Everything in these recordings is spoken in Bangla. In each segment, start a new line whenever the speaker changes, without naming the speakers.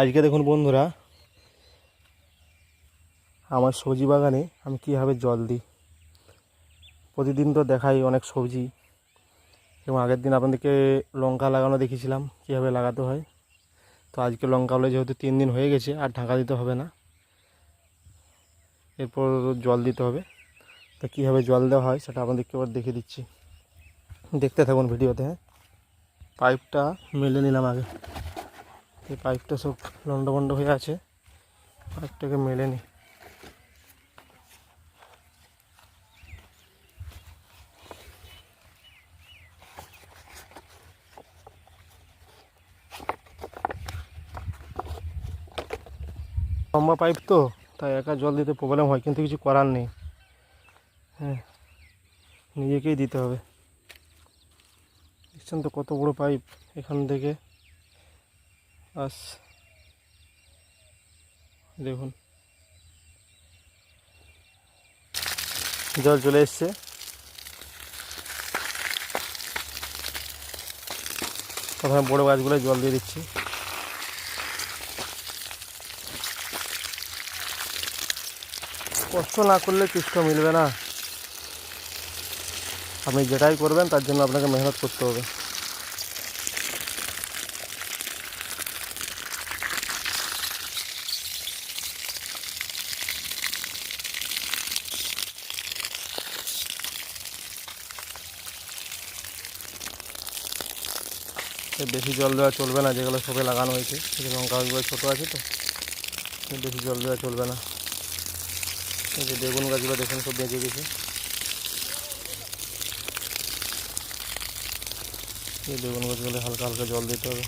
আজকে দেখুন বন্ধুরা, আমার সবজি বাগানে আমি কীভাবে জল দিই। প্রতিদিন তো দেখাই অনেক সবজি, এবং আগের দিন আপনাদেরকে লঙ্কা লাগানো দেখিয়েছিলাম কীভাবে লাগাতে হয়। তো আজকে লঙ্কা হলে যেহেতু 3 দিন হয়ে গেছে, আর ঢাকা দিতে হবে না, এরপর জল দিতে হবে। তো কীভাবে জল দেওয়া হয় সেটা আপনাদেরকে এবার দেখিয়ে দিচ্ছি, দেখতে থাকুন ভিডিওতে। হ্যাঁ, পাইপটা মেলে নিলাম আগে। এই পাইপটা সব লন্ডভন্ড হয়ে আছে, পাইপটাকে মেলে নিই। লম্বা পাইপ তো, তাই একা জল দিতে প্রবলেম হয়, কিন্তু কিছু করার নেই। হ্যাঁ, নিজেকেই দিতে হবে। দেখছেন তো কত বড় পাইপ, এখান থেকে আস দেখুন জল চলে এসছে। প্রথমে বড়ো গাছগুলোয় জল দিয়ে দিচ্ছি। কষ্ট না করলে কিছু মিলবে না। আপনি যেটাই করবেন তার জন্য আপনাকে মেহনত করতে হবে। বেশি জল দেওয়া চলবে না, যেগুলো সবে লাগানো হয়েছে। এই লঙ্কা গাছগুলো ছোটো আছে তো, বেশি জল দেওয়া চলবে না। এই যে বেগুন গাছগুলো দেখুন সব বেঁচে গেছে। এই বেগুন গাছগুলো হালকা হালকা জল দিতে হবে।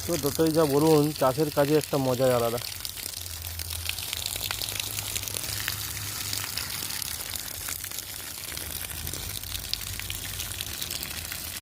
তো যতই যা বলুন, চাষের কাজে একটা মজাই আলাদা।